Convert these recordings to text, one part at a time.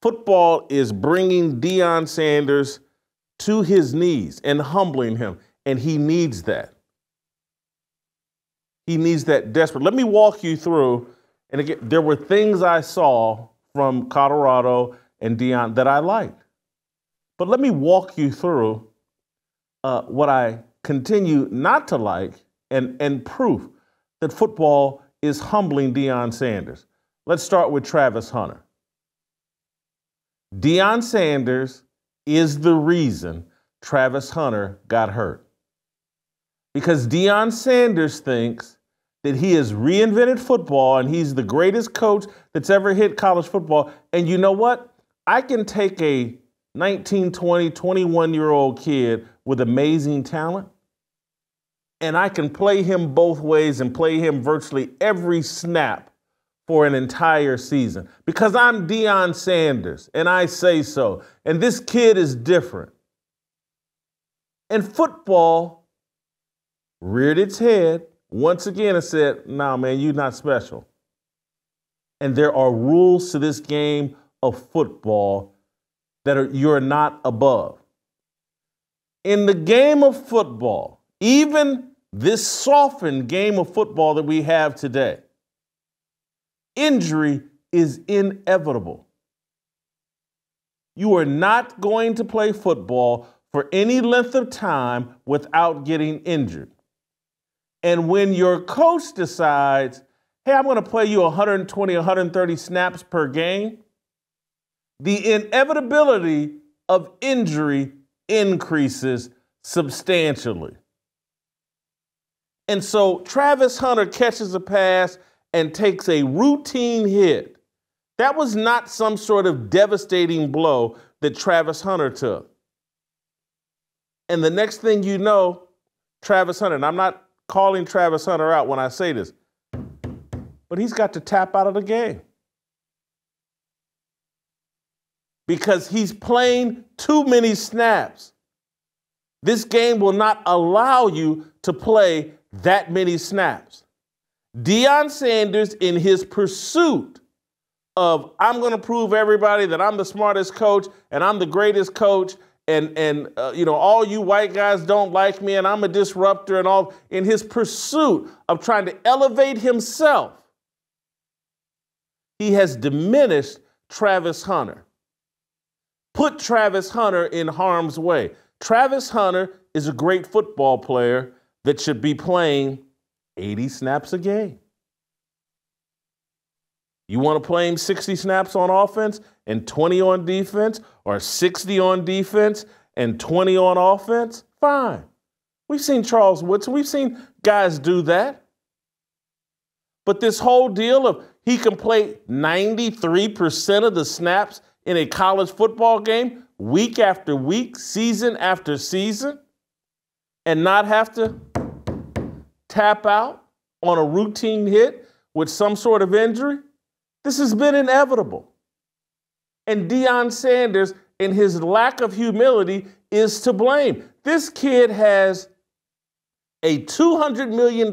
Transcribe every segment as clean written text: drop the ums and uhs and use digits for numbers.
Football is bringing Deion Sanders to his knees and humbling him, and he needs that. He needs that desperate. Let me walk you through, and again, there were things I saw from Colorado and Deion that I liked. But let me walk you through what I continue not to like and proof that football is humbling Deion Sanders. Let's start with Travis Hunter. Deion Sanders is the reason Travis Hunter got hurt. Because Deion Sanders thinks that he has reinvented football and he's the greatest coach that's ever hit college football. And you know what? I can take a 19, 20, 21-year-old kid with amazing talent, and I can play him both ways and play him virtually every snap for an entire season because I'm Deion Sanders, and I say so. And this kid is different. And football reared its head once again and said, "No, man, you're not special." And there are rules to this game of football that you're not above. In the game of football, even this softened game of football that we have today, injury is inevitable. You are not going to play football for any length of time without getting injured. And when your coach decides, hey, I'm going to play you 120, 130 snaps per game, the inevitability of injury increases substantially. And so Travis Hunter catches a pass and takes a routine hit. That was not some sort of devastating blow that Travis Hunter took. And the next thing you know, Travis Hunter, and I'm not calling Travis Hunter out when I say this, but he's got to tap out of the game. Because he's playing too many snaps. This game will not allow you to play that many snaps. Deion Sanders, in his pursuit of, I'm going to prove everybody that I'm the smartest coach and I'm the greatest coach and all you white guys don't like me and I'm a disruptor and all, in his pursuit of trying to elevate himself, he has diminished Travis Hunter. Put Travis Hunter in harm's way. Travis Hunter is a great football player that should be playing 80 snaps a game. You want to play him 60 snaps on offense and 20 on defense, or 60 on defense and 20 on offense? Fine. We've seen Charles Woodson. We've seen guys do that. But this whole deal of he can play 93% of the snaps in a college football game week after week, season after season, and not have to tap out on a routine hit with some sort of injury, this has been inevitable. And Deion Sanders, in his lack of humility, is to blame. This kid has a $200 million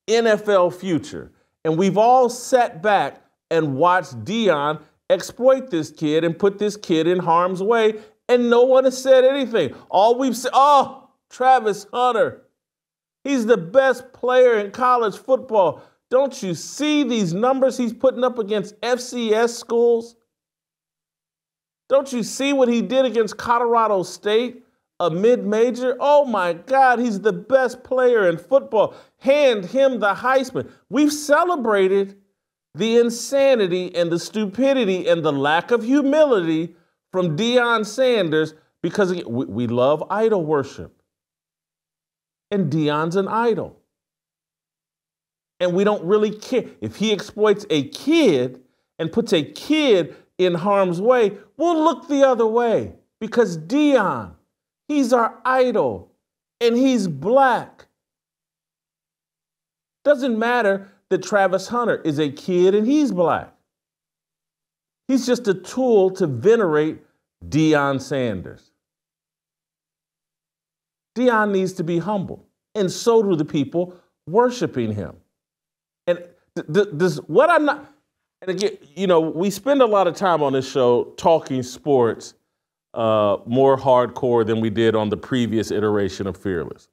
NFL future, and we've all sat back and watched Deion exploit this kid and put this kid in harm's way, and no one has said anything. All we've said, oh, Travis Hunter, he's the best player in college football. Don't you see these numbers he's putting up against FCS schools? Don't you see what he did against Colorado State, a mid-major? Oh my God, he's the best player in football. Hand him the Heisman. We've celebrated the insanity and the stupidity and the lack of humility from Deion Sanders because we love idol worship. And Deion's an idol. And we don't really care. If he exploits a kid and puts a kid in harm's way, we'll look the other way because Deion, he's our idol and he's black. Doesn't matter that Travis Hunter is a kid and he's black. He's just a tool to venerate Deion Sanders. Deion needs to be humble, and so do the people worshiping him. And And again, we spend a lot of time on this show talking sports more hardcore than we did on the previous iteration of Fearless.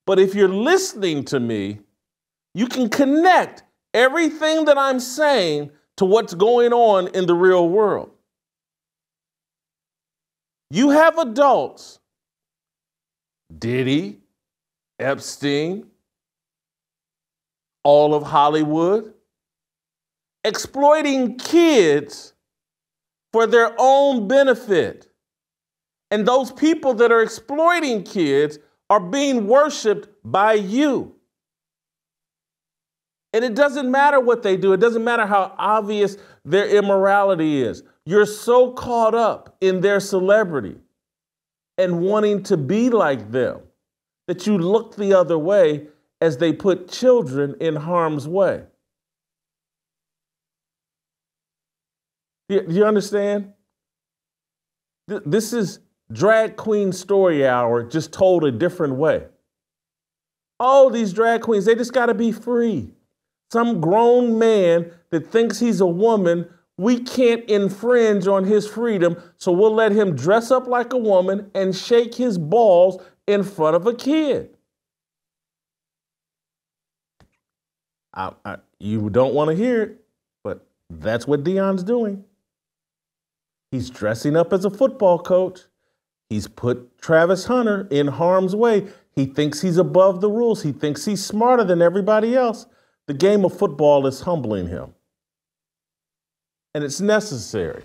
But if you're listening to me, you can connect everything that I'm saying to what's going on in the real world. You have adults, Diddy, Epstein, all of Hollywood, exploiting kids for their own benefit. And those people that are exploiting kids are being worshiped by you. And it doesn't matter what they do. It doesn't matter how obvious their immorality is. You're so caught up in their celebrity and wanting to be like them that you look the other way as they put children in harm's way. Do you understand? This is drag queen story hour just told a different way. Oh, these drag queens, they just got to be free. Some grown man that thinks he's a woman, we can't infringe on his freedom, so we'll let him dress up like a woman and shake his balls in front of a kid. You don't want to hear it, but that's what Deion's doing. He's dressing up as a football coach. He's put Travis Hunter in harm's way. He thinks he's above the rules. He thinks he's smarter than everybody else. The game of football is humbling him. And it's necessary.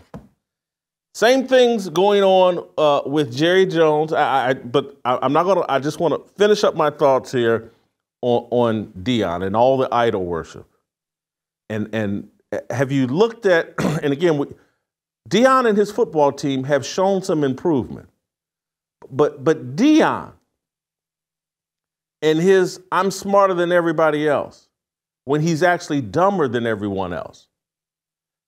Same things going on with Jerry Jones. But I'm not going to, I just want to finish up my thoughts here on Deion and all the idol worship. And have you looked at, and again, Deion and his football team have shown some improvement. But Deion and his I'm smarter than everybody else, when he's actually dumber than everyone else.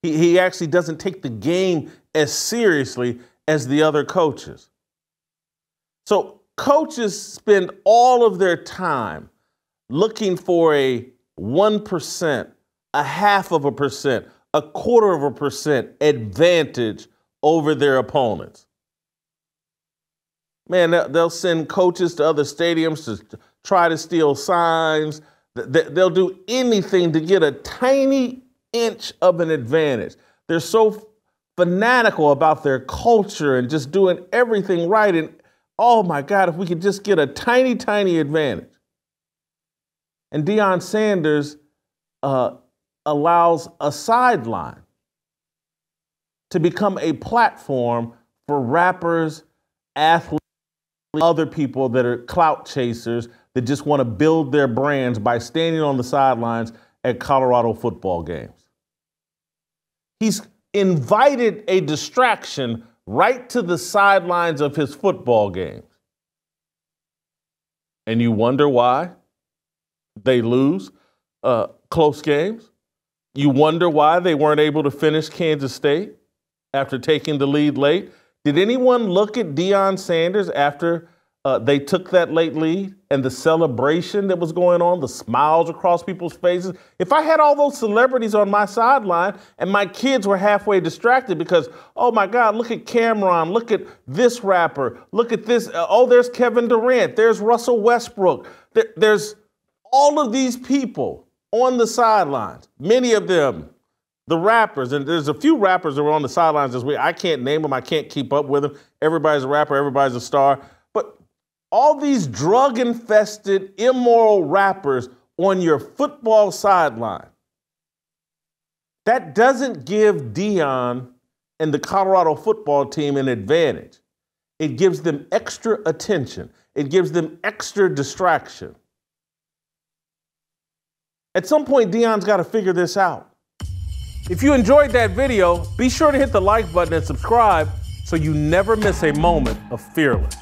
He actually doesn't take the game as seriously as the other coaches. So coaches spend all of their time looking for a 1%, a 0.5%, a 0.25% advantage over their opponents. Man, they'll send coaches to other stadiums to try to steal signs. They'll do anything to get a tiny inch of an advantage. They're so fanatical about their culture and just doing everything right. And oh my God, if we could just get a tiny, tiny advantage. And Deion Sanders allows a sideline to become a platform for rappers, athletes, other people that are clout chasers that just want to build their brands by standing on the sidelines at Colorado football games. He's invited a distraction right to the sidelines of his football games. And you wonder why they lose close games. You wonder why they weren't able to finish Kansas State after taking the lead late. Did anyone look at Deion Sanders after they took that late lead and the celebration that was going on, the smiles across people's faces? If I had all those celebrities on my sideline and my kids were halfway distracted because, oh my God, look at Cameron, look at this rapper, look at this, oh, there's Kevin Durant, there's Russell Westbrook, there's all of these people on the sidelines, many of them, the rappers, and there's a few rappers that were on the sidelines this week. I can't name them. I can't keep up with them. Everybody's a rapper. Everybody's a star. But all these drug-infested, immoral rappers on your football sideline, that doesn't give Deion and the Colorado football team an advantage. It gives them extra attention. It gives them extra distraction. At some point, Deion's got to figure this out. If you enjoyed that video, be sure to hit the like button and subscribe so you never miss a moment of Fearless.